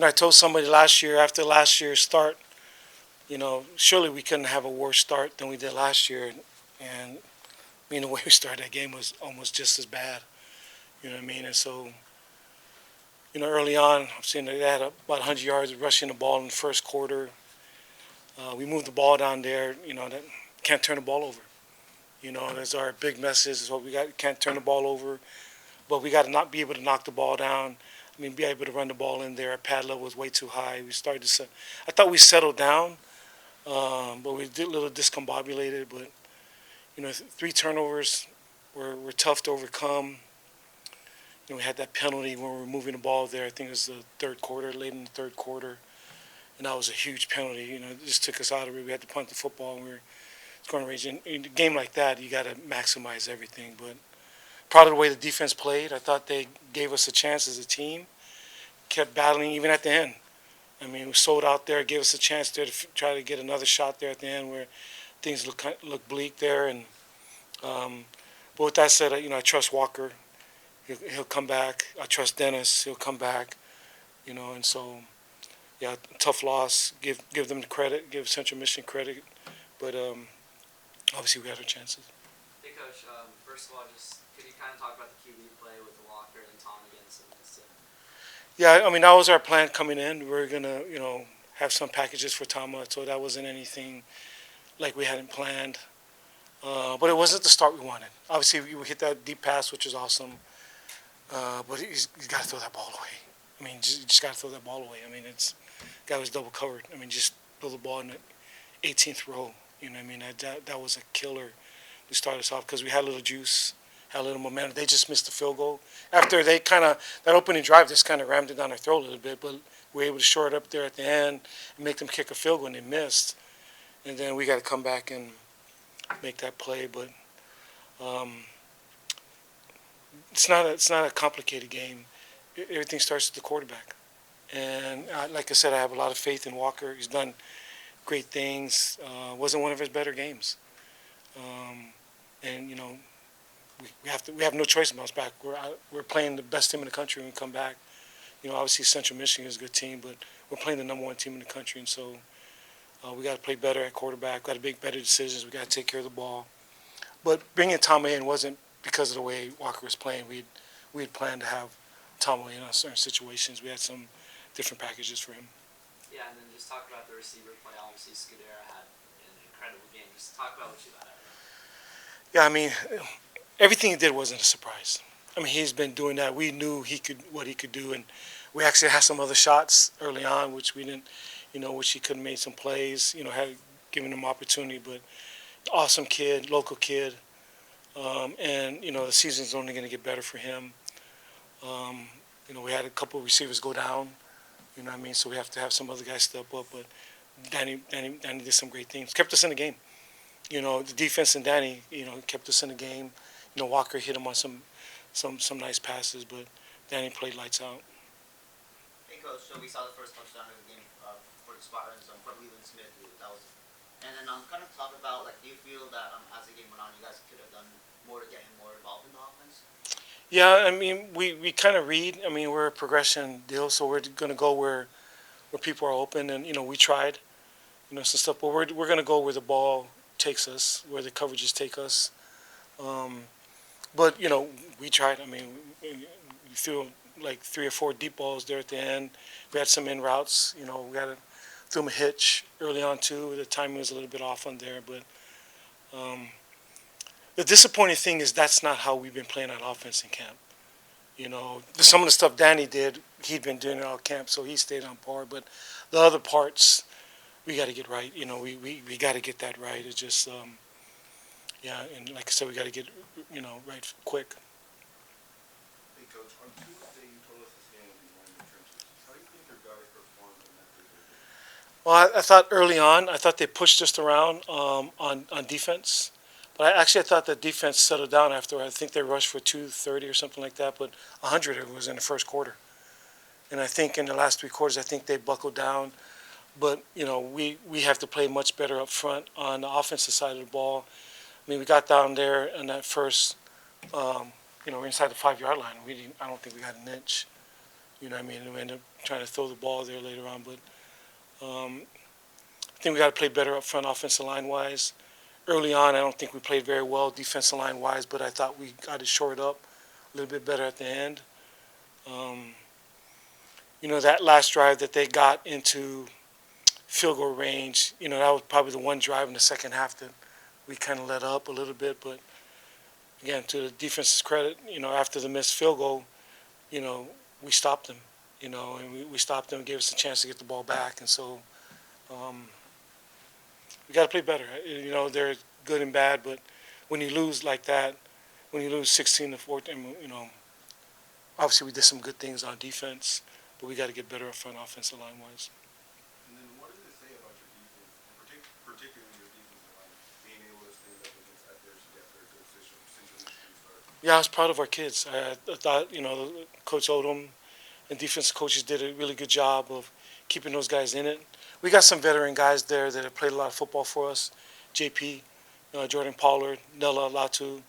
I told somebody last year, after last year's start, surely we couldn't have a worse start than we did last year. And the way we started that game was almost just as bad. You know what I mean? And so, early on, I'm seeing they had about 100 yards rushing the ball in the first quarter. We moved the ball down there. That can't turn the ball over. That's our big message. Is what we got. Can't turn the ball over, but we got to not be able to knock the ball down. Be able to run the ball in there. Our pad level was way too high. We started to set. I thought we settled down, but we did a little discombobulated. But 3 turnovers were tough to overcome. We had that penalty when we were moving the ball there. I think it was the third quarter, late in the third quarter, and that was a huge penalty. It just took us out of it. We had to punt the football, and we were scoring range. In a game like that, you got to maximize everything. But proud of the way the defense played. I thought they gave us a chance as a team. Kept battling even at the end. We sold out there, gave us a chance there to try to get another shot there at the end where things look bleak there. And but with that said, I trust Walker. He'll come back. I trust Dennis. He'll come back. And so, yeah, tough loss. Give them the credit. Give Central Michigan credit. But obviously we had our chances. Hey, Coach. First of all, just could you kind of talk about the QB play with Walker and Tom against him? Yeah, that was our plan coming in. We were gonna, have some packages for Tama, so that wasn't anything like we hadn't planned. But it wasn't the start we wanted. Obviously, we hit that deep pass, which was awesome. But he's got to throw that ball away. Just got to throw that ball away. Guy was double covered. Just throw the ball in the 18th row. That was a killer to start us off because we had a little juice, had a little momentum. They just missed the field goal. After they that opening drive just kind of rammed it down their throat a little bit, but we were able to shore it up there at the end and make them kick a field goal, and they missed. And then we got to come back and make that play. But it's not a complicated game. Everything starts with the quarterback. And like I said, I have a lot of faith in Walker. He's done great things. Wasn't one of his better games. And we have no choice to bounce back. We're playing the best team in the country when we come back. Obviously Central Michigan is a good team, but we're playing the #1 team in the country, and so we got to play better at quarterback. Got to make better decisions. We got to take care of the ball. But bringing Tama in wasn't because of the way Walker was playing. We had planned to have Tama in on certain situations. We had some different packages for him. Yeah, and then just talk about the receiver play. Obviously, Scudero had an incredible game. Just talk about what you got out of it. Yeah, everything he did wasn't a surprise. He's been doing that. We knew what he could do, and we actually had some other shots early on, which we didn't, which he could have made some plays, had given him opportunity. But awesome kid, local kid, and the season's only going to get better for him. We had a couple of receivers go down, so we have to have some other guys step up. But Danny did some great things, kept us in the game. The defense and Danny, kept us in the game. Walker hit him on some nice passes, but Danny played lights out. Hey, Coach, so we saw the first touchdown of the game for the Spartans for Leland Smith. And then kind of talk about, do you feel that as the game went on, you guys could have done more to get him more involved in the offense? Yeah, we kind of read. We're a progression deal, so we're going to go where people are open, and we tried, some stuff. But we're going to go where the ball takes us, where the coverages take us. But we tried. We threw like 3 or 4 deep balls there at the end. We had some in routes. We got to threw him a hitch early on too. The timing was a little bit off on there, but the disappointing thing is that's not how we've been playing on offense in camp. Some of the stuff Danny did, he'd been doing it all camp, so he stayed on par. But the other parts, we got to get right. We got to get that right. It's just, and like I said, we got to get, right quick. Hey, Coach, on Tuesday you told us this game would be one in the trenches. How do you think your guys performed in that game? Well, I thought early on, I thought they pushed us around on defense. But I thought the defense settled down after. I think they rushed for 230 or something like that, but 100 was in the first quarter. And I think in the last 3 quarters, I think they buckled down. But, we have to play much better up front on the offensive side of the ball. We got down there in that first, inside the 5-yard line. I don't think we got an inch. You know what I mean? And we ended up trying to throw the ball there later on. But I think we got to play better up front offensive line-wise. Early on, I don't think we played very well defensive line-wise, but I thought we got it shored up a little bit better at the end. That last drive that they got into field goal range, that was probably the one drive in the second half that we kind of let up a little bit. But again, to the defense's credit, after the missed field goal, we stopped them, and we stopped them and gave us a chance to get the ball back. And so we got to play better. They're good and bad, but when you lose like that, when you lose 16-14, obviously we did some good things on defense, but we got to get better up front offensive line-wise. And then what does it say about your defense, and particularly your defensive line, being able to stand up against adversity after a good situation start? Yeah, I was proud of our kids. I thought, Coach Odom and defensive coaches did a really good job of keeping those guys in it. We got some veteran guys there that have played a lot of football for us. JP, Jordan Pollard, Nella Latu,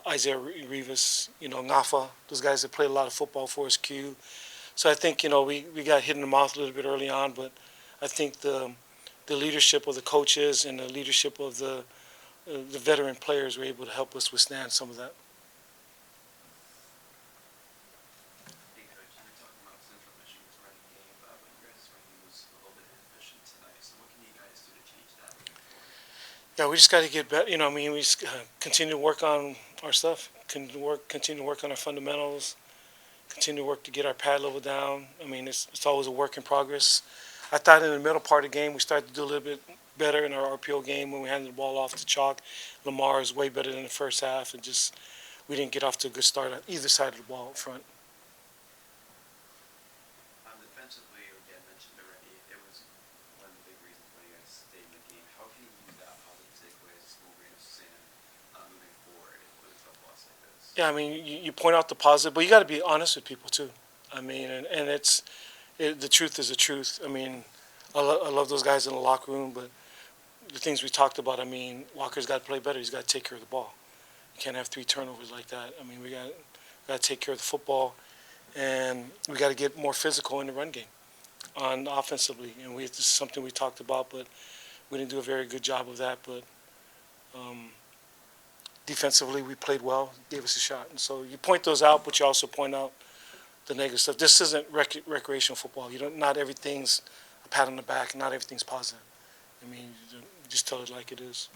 Isaiah Rivas, Ngafa. Those guys that played a lot of football for us, Q. So I think, we got hit in the mouth a little bit early on, but I think the leadership of the coaches and the leadership of the veteran players were able to help us withstand some of that. Yeah, we just got to get better. We just continue to work on our stuff, continue to work on our fundamentals, continue to work to get our pad level down. It's always a work in progress. I thought in the middle part of the game we started to do a little bit better in our RPO game when we handed the ball off to Chalk. Lamar is way better than the first half, and just we didn't get off to a good start on either side of the ball up front. Defensively, again, mentioned already, it was one of the big reasons why you guys stayed in the game. How can you use that positive takeaway as a small grain of sand moving forward with a tough loss like this? Yeah, you point out the positive, but you got to be honest with people too. And the truth is the truth. I love those guys in the locker room, but the things we talked about, Walker's got to play better. He's got to take care of the ball. You can't have 3 turnovers like that. We got to take care of the football, and we got to get more physical in the run game on offensively. And this is something we talked about, but we didn't do a very good job of that. But defensively, we played well, gave us a shot. And so you point those out, but you also point out the negative stuff. This isn't recreational football. Not everything's a pat on the back. Not everything's positive. You just tell it like it is.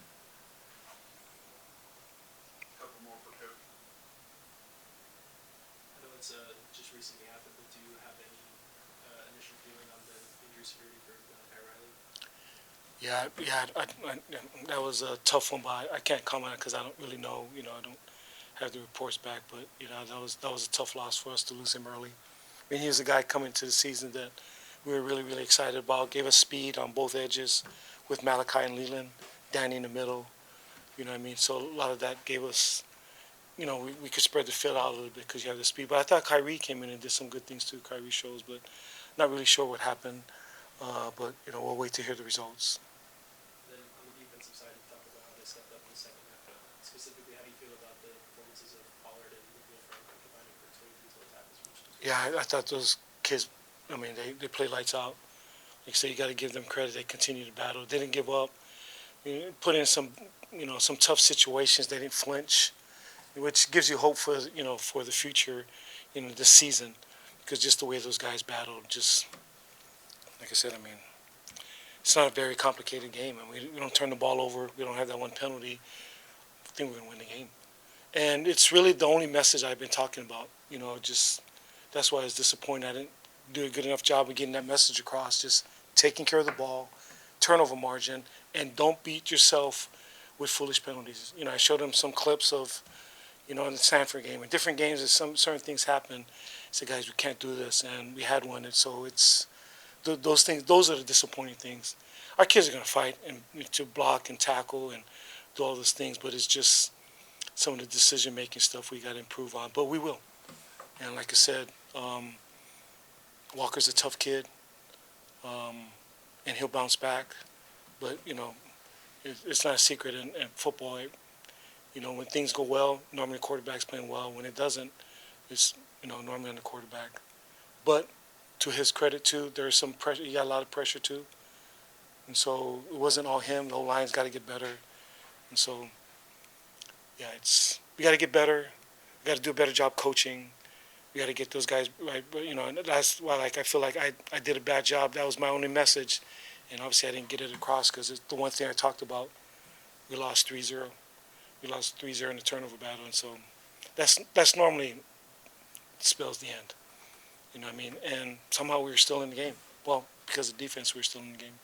A couple more for Coach. I know it's just recently happened, but do you have any initial feeling on the injury severity for Malachi Riley? Yeah. That was a tough one, but I can't comment on it because I don't really know. I don't have the reports back, but that was a tough loss for us to lose him early. He was a guy coming to the season that we were really, really excited about. Gave us speed on both edges with Malachi and Leland, Danny in the middle. So a lot of that gave us, we could spread the field out a little bit because you have the speed. But I thought Kyrie came in and did some good things too. Kyrie shows, but not really sure what happened. But we'll wait to hear the results. Then on the defensive side, you talked about how they stepped up in the second half. Specifically, how do you feel about the performances of Pollard and Frank combining for 23 total tackles? Yeah, I thought those kids, they play lights out. Like I say, you got to give them credit. They continue to battle. They didn't give up. Put in some tough situations. They didn't flinch, which gives you hope for the future, this season, because just the way those guys battled, just like I said, it's not a very complicated game. We don't turn the ball over. We don't have that one penalty. I think we're gonna win the game, and it's really the only message I've been talking about. Just that's why I was disappointed. I didn't do a good enough job of getting that message across. Just taking care of the ball, turnover margin, and don't beat yourself with foolish penalties. I showed them some clips of, in the Sanford game. In different games, some certain things happen. I said, guys, we can't do this, and we had one. And so it's those things. Those are the disappointing things. Our kids are going to fight and to block and tackle and do all those things, but it's just some of the decision-making stuff we got to improve on. But we will. And like I said, Walker's a tough kid, and he'll bounce back. But, it's not a secret in football. When things go well, normally the quarterback's playing well. When it doesn't, it's, normally on the quarterback. But to his credit too, there's some pressure. He got a lot of pressure too, and so it wasn't all him. The line's got to get better, and so yeah, it's we got to get better. We got to do a better job coaching. We got to get those guys right. But and that's why I feel like I did a bad job. That was my only message, and obviously I didn't get it across because it's the one thing I talked about. We lost 3-0. We lost 3-0 in the turnover battle, and so that's normally spells the end. You know what I mean? And somehow we were still in the game. Well, because of defense, we were still in the game.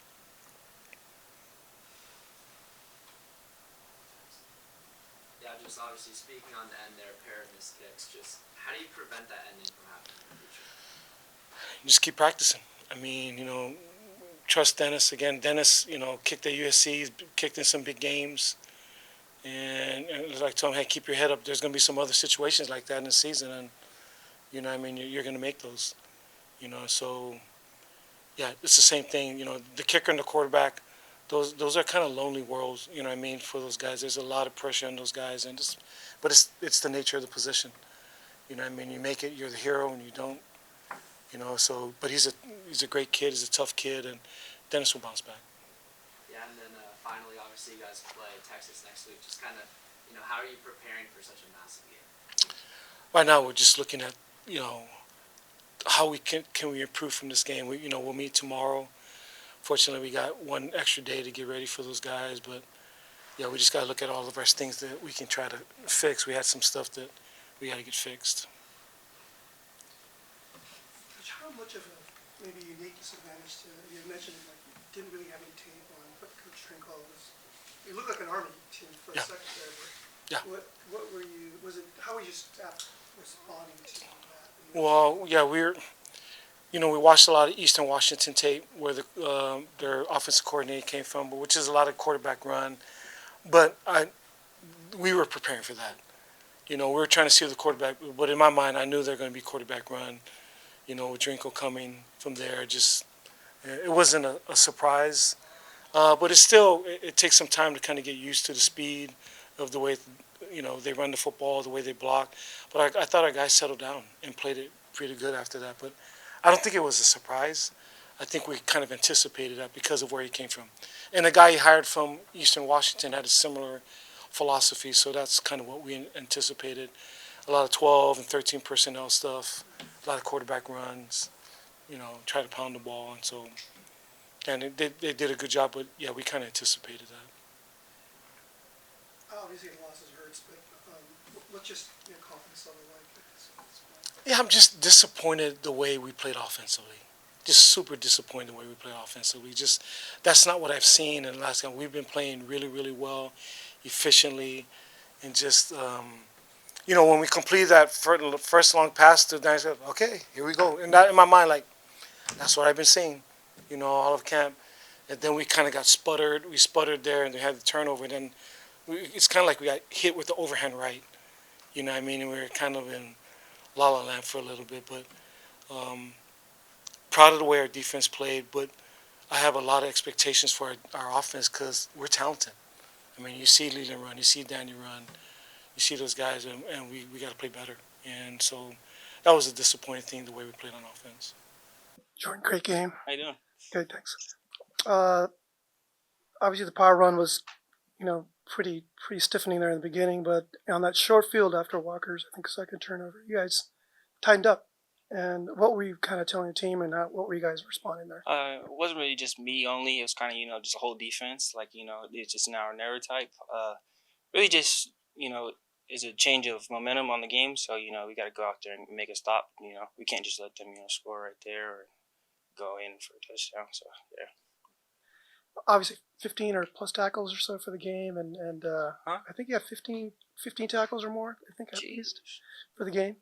Yeah, just obviously speaking on the end there, a pair of missed kicks. Just how do you prevent that ending from happening in the future? You just keep practicing. I mean, trust Dennis again. Dennis, kicked at USC, he's kicked in some big games, and like I told him, hey, keep your head up. There's going to be some other situations like that in the season, and I mean, you're going to make those. So yeah, it's the same thing. The kicker and the quarterback, those are kind of lonely worlds. You know what I mean, for those guys. There's a lot of pressure on those guys, but it's the nature of the position. You know what I mean? You make it, you're the hero, and you don't. So but he's a great kid. He's a tough kid, and Dennis will bounce back. Yeah, and then finally, obviously, you guys play Texas next week. Just kind of, how are you preparing for such a massive game? Right now, we're just looking at how we can we improve from this game. We'll meet tomorrow. Fortunately, we got one extra day to get ready for those guys, but yeah, we just got to look at all the rest things that we can try to fix. We had some stuff that we got to get fixed. Coach, how much of a maybe unique disadvantage to you mentioned like you didn't really have any tape on what Coach Trinkle was. You looked like an Army team for a second there, but Yeah. what were you? Was it how were you staff responding to that? Well, yeah, we watched a lot of Eastern Washington tape where their offensive coordinator came from, which is a lot of quarterback run. But we were preparing for that. We were trying to see the quarterback, but in my mind, I knew they were going to be quarterback run. With Drinko coming from there, it wasn't a surprise. But it takes some time to kind of get used to the speed of the way, they run the football, the way they block. But I thought our guys settled down and played it pretty good after that. But I don't think it was a surprise. I think we kind of anticipated that because of where he came from. And the guy he hired from Eastern Washington had a similar philosophy, so that's kind of what we anticipated. A lot of 12 and 13 personnel stuff, a lot of quarterback runs, try to pound the ball. And they did a good job, but yeah, we kind of anticipated that. Obviously, the losses hurts, but what's just your confidence level like at this point? Yeah, I'm just disappointed the way we played offensively. Just super disappointed the way we played offensively. That's not what I've seen in the last game. We've been playing really, really well, efficiently, and just when we completed that first long pass to Daniel, I said, okay, here we go. And that in my mind, like, that's what I've been seeing, all of camp. And then we kind of got sputtered. We sputtered there, and they had the turnover. And then it's kind of like we got hit with the overhand right. You know what I mean? And we were kind of in la la land for a little bit. But proud of the way our defense played. But I have a lot of expectations for our offense because we're talented. I mean, you see Leland run, you see Danny run, you see those guys, and we got to play better. And so that was a disappointing thing, the way we played on offense. Jordan, great game. How you doing? Good, thanks. Obviously, the power run was, pretty stiffening there in the beginning, but on that short field after Walker's, I think, second turnover, you guys tightened up. And what were you kind of telling the team, and what were you guys responding there? It wasn't really just me only. It was kind of, just a whole defense. Like, it's just an hour and error type. Really just, is a change of momentum on the game. So, we got to go out there and make a stop. We can't just let them, score right there or go in for a touchdown. So, yeah. Obviously, 15 or plus tackles or so for the game, and I think you had 15 tackles or more, I think, at least, for the game.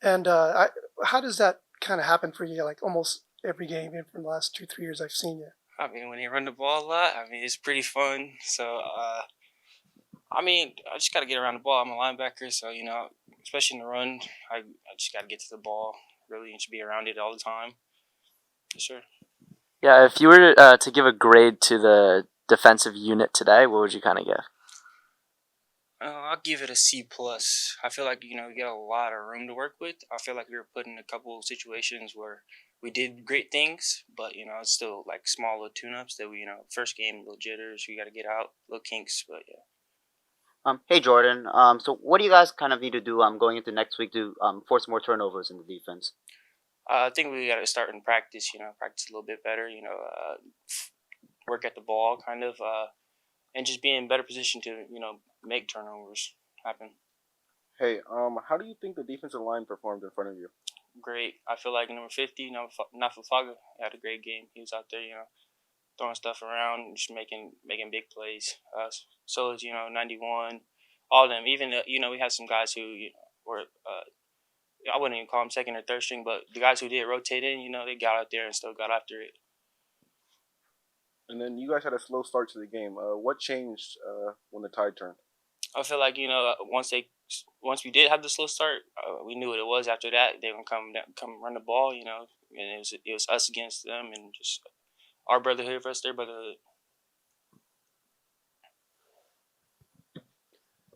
And how does that kind of happen for you, like almost every game from the last 2-3 years I've seen you? I mean, when you run the ball a lot, it's pretty fun. So, I just got to get around the ball. I'm a linebacker, so, especially in the run, I just got to get to the ball, really, and should be around it all the time. Yes, sir. Yeah, if you were to give a grade to the defensive unit today, what would you kind of give? I'll give it a C plus. I feel like we got a lot of room to work with. I feel like we were put in a couple of situations where we did great things, but it's still like small little tune-ups that we first game little jitters. We got to get out little kinks, but yeah. Hey Jordan. So what do you guys kind of need to do going into next week to force more turnovers in the defense? I think we got to start in practice. Practice a little bit better. Work at the ball kind of, and just be in better position to make turnovers happen. Hey, how do you think the defensive line performed in front of you? Great. I feel like number 50, Nafafaga, had a great game. He was out there, throwing stuff around, just making big plays. So is 91, all of them. Even we had some guys who were I wouldn't even call them second or third string, but the guys who did rotate in, they got out there and still got after it. And then you guys had a slow start to the game. What changed when the tide turned? I feel like once we did have the slow start, we knew what it was. After that, they were gonna come run the ball, and it was us against them, and just our brotherhood versus their brotherhood.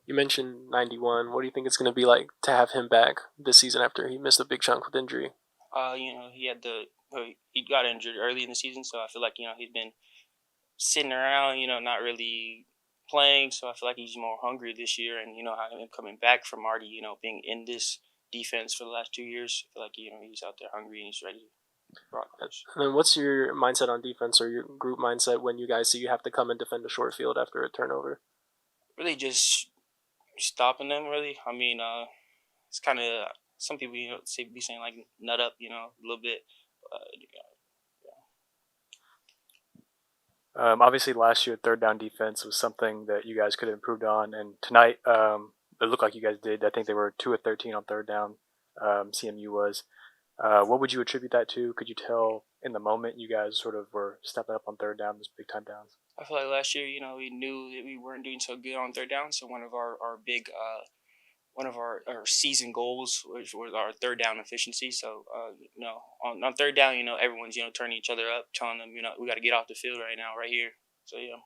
You mentioned 91. What do you think it's going to be like to have him back this season after he missed a big chunk with injury? He got injured early in the season, so I feel like he's been sitting around, not really playing. So I feel like he's more hungry this year, and how him coming back from already being in this defense for the last 2 years. I feel like he's out there hungry and he's ready to rock this. And then what's your mindset on defense, or your group mindset, when you guys see you have to come and defend a short field after a turnover? Really just stopping them, really. I mean, it's kind of, some people be saying like nut up, a little bit. Obviously, last year third down defense was something that you guys could have improved on, and tonight it looked like you guys did. I think they were 2 of 13 on third down. CMU was. What would you attribute that to? Could you tell in the moment you guys sort of were stepping up on third down, those big time downs? I feel like last year, we knew that we weren't doing so good on third down. So one of our season goals was our third down efficiency. So on third down, everyone's turning each other up, telling them we got to get off the field right now, right here. So yeah.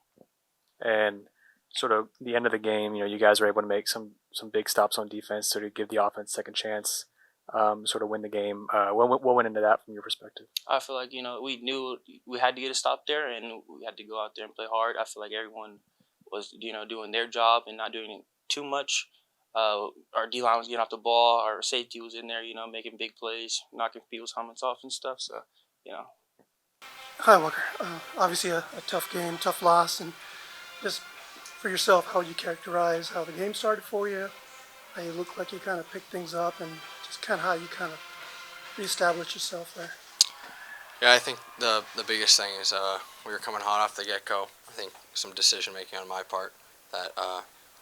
And sort of the end of the game, you guys were able to make some big stops on defense to give the offense a second chance. Sort of win the game. What went into that from your perspective? I feel like we knew we had to get a stop there, and we had to go out there and play hard. I feel like everyone was doing their job and not doing too much. Our D line was getting off the ball. Our safety was in there, making big plays, knocking people's helmets off and stuff. So Hi, Walker. Obviously a tough game, tough loss, and just for yourself, how would you characterize how the game started for you? How you look like you kind of picked things up, and just kind of how you kind of reestablished yourself there. Yeah, I think the biggest thing is we were coming hot off the get-go. I think some decision-making on my part that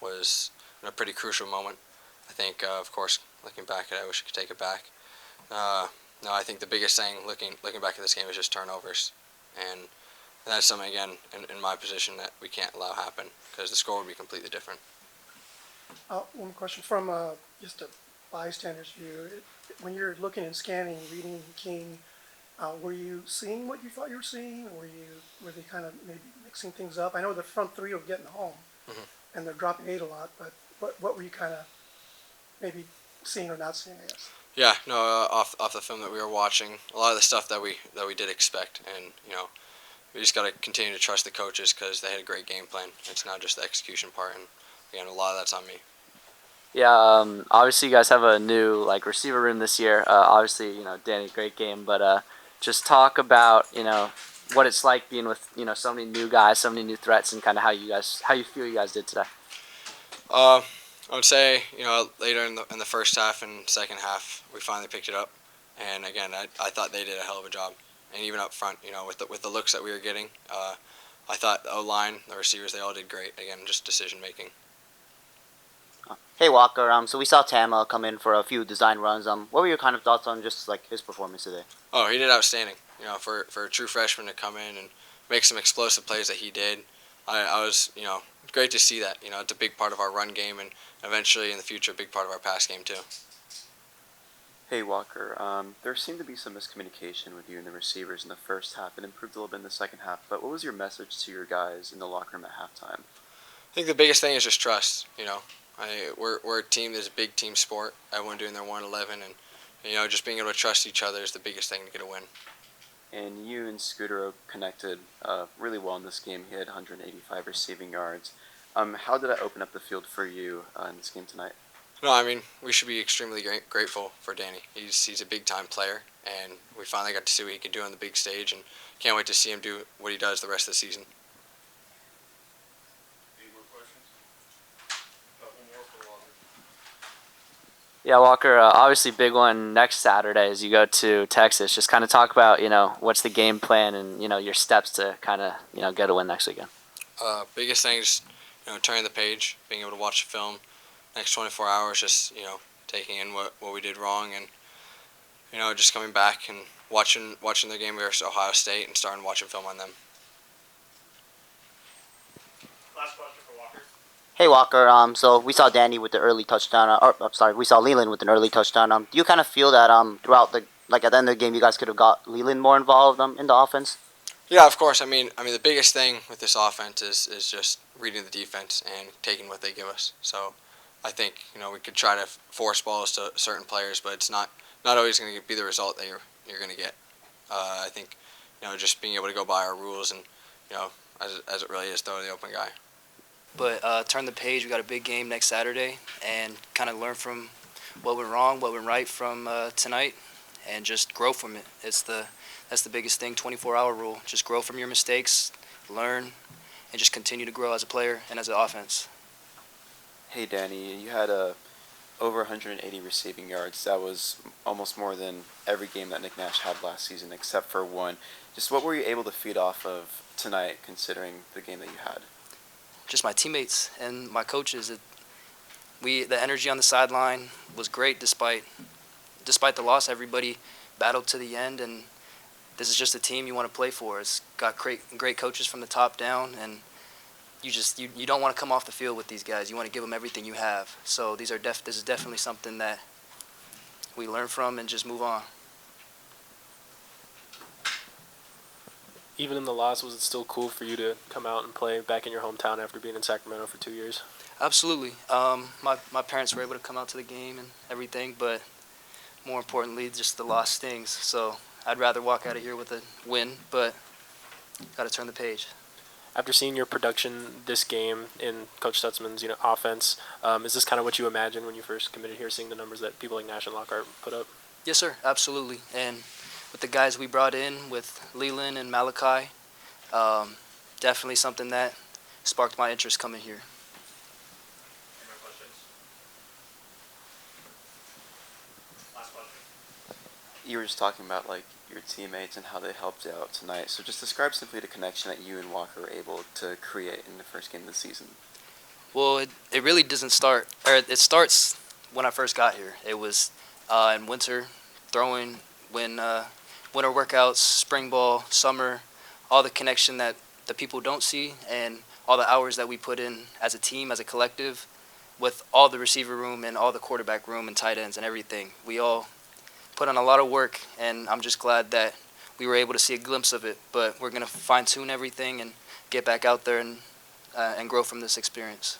was in a pretty crucial moment. I think, of course, looking back at it, I wish I could take it back. No, I think the biggest thing looking back at this game is just turnovers. And that's something, again, in my position that we can't allow happen because the score would be completely different. One question from just a bystander's view. When you're looking and scanning, reading King, were you seeing what you thought you were seeing, or were they kind of maybe mixing things up? I know the front three are getting home, and they're dropping 8 a lot, but what were you kind of maybe seeing or not seeing, I guess? Yeah, no, off the film that we were watching, a lot of the stuff that we did expect, and we just got to continue to trust the coaches because they had a great game plan. It's not just the execution part, and again, a lot of that's on me. Yeah, obviously you guys have a new receiver room this year. Obviously, Danny, great game, but just talk about what it's like being with so many new guys, so many new threats, and kind of how you feel you guys did today. I would say later in the first half and second half we finally picked it up, and again I thought they did a hell of a job, and even up front with the looks that we were getting, I thought the O-line, the receivers, they all did great. Again, just decision making. Hey Walker, so we saw Tama come in for a few design runs. What were your kind of thoughts on just his performance today? Oh, he did outstanding. For a true freshman to come in and make some explosive plays that he did, I was great to see that. It's a big part of our run game, and eventually in the future a big part of our pass game too. Hey Walker, there seemed to be some miscommunication with you and the receivers in the first half. It improved a little bit in the second half, but what was your message to your guys in the locker room at halftime? I think the biggest thing is just trust. We're a team. There's a big team sport. Everyone doing their 111, and just being able to trust each other is the biggest thing to get a win. And you and Scudero connected really well in this game. He had 185 receiving yards. How did that open up the field for you in this game tonight? No, I mean, we should be extremely grateful for Danny. He's a big-time player, and we finally got to see what he could do on the big stage, and can't wait to see him do what he does the rest of the season. Any more questions? Got one more for Walker. Yeah, Walker, obviously big one next Saturday as you go to Texas. Just kind of talk about, what's the game plan and, your steps to kind of, get a win next weekend. Biggest thing is, turning the page, being able to watch the film. Next 24 hours, just, taking in what we did wrong and, just coming back and watching the game versus Ohio State and starting watching film on them. Last question for Walker. Hey Walker, so we saw Danny with the early touchdown. We saw Leland with an early touchdown. Do you kind of feel that throughout at the end of the game, you guys could have got Leland more involved in the offense? Yeah, of course. I mean, the biggest thing with this offense is just reading the defense and taking what they give us. So, I think we could try to force balls to certain players, but it's not always going to be the result that you're going to get. I think just being able to go by our rules and as it really is, throw the open guy. But turn the page. We got a big game next Saturday, and kind of learn from what went wrong, what went right from tonight, and just grow from it. That's the biggest thing. 24-hour rule. Just grow from your mistakes, learn, and just continue to grow as a player and as an offense. Hey, Danny, you had over 180 receiving yards. That was almost more than every game that Nick Nash had last season, except for one. Just what were you able to feed off of tonight, considering the game that you had? Just my teammates and my coaches. The energy on the sideline was great despite the loss. Everybody battled to the end, and this is just a team you want to play for. It's got great coaches from the top down, and you don't want to come off the field with these guys. You want to give them everything you have. So this is definitely something that we learn from and just move on. Even in the loss, was it still cool for you to come out and play back in your hometown after being in Sacramento for 2 years? Absolutely. My parents were able to come out to the game and everything, but more importantly, just the loss stings. So I'd rather walk out of here with a win, but got to turn the page. After seeing your production this game in Coach Stutzman's offense, is this kind of what you imagined when you first committed here, seeing the numbers that people like Nash and Lockhart put up? Yes, sir. Absolutely. And with the guys we brought in with Leland and Malachi, definitely something that sparked my interest coming here. Any more questions? Last question. You were just talking about your teammates and how they helped you out tonight. So just describe simply the connection that you and Walker were able to create in the first game of the season. Well, it really doesn't start, or it starts when I first got here. It was in winter, throwing, winter workouts, spring ball, summer, all the connection that the people don't see, and all the hours that we put in as a team, as a collective, with all the receiver room and all the quarterback room and tight ends and everything. We all put on a lot of work, and I'm just glad that we were able to see a glimpse of it. But we're going to fine-tune everything and get back out there and grow from this experience.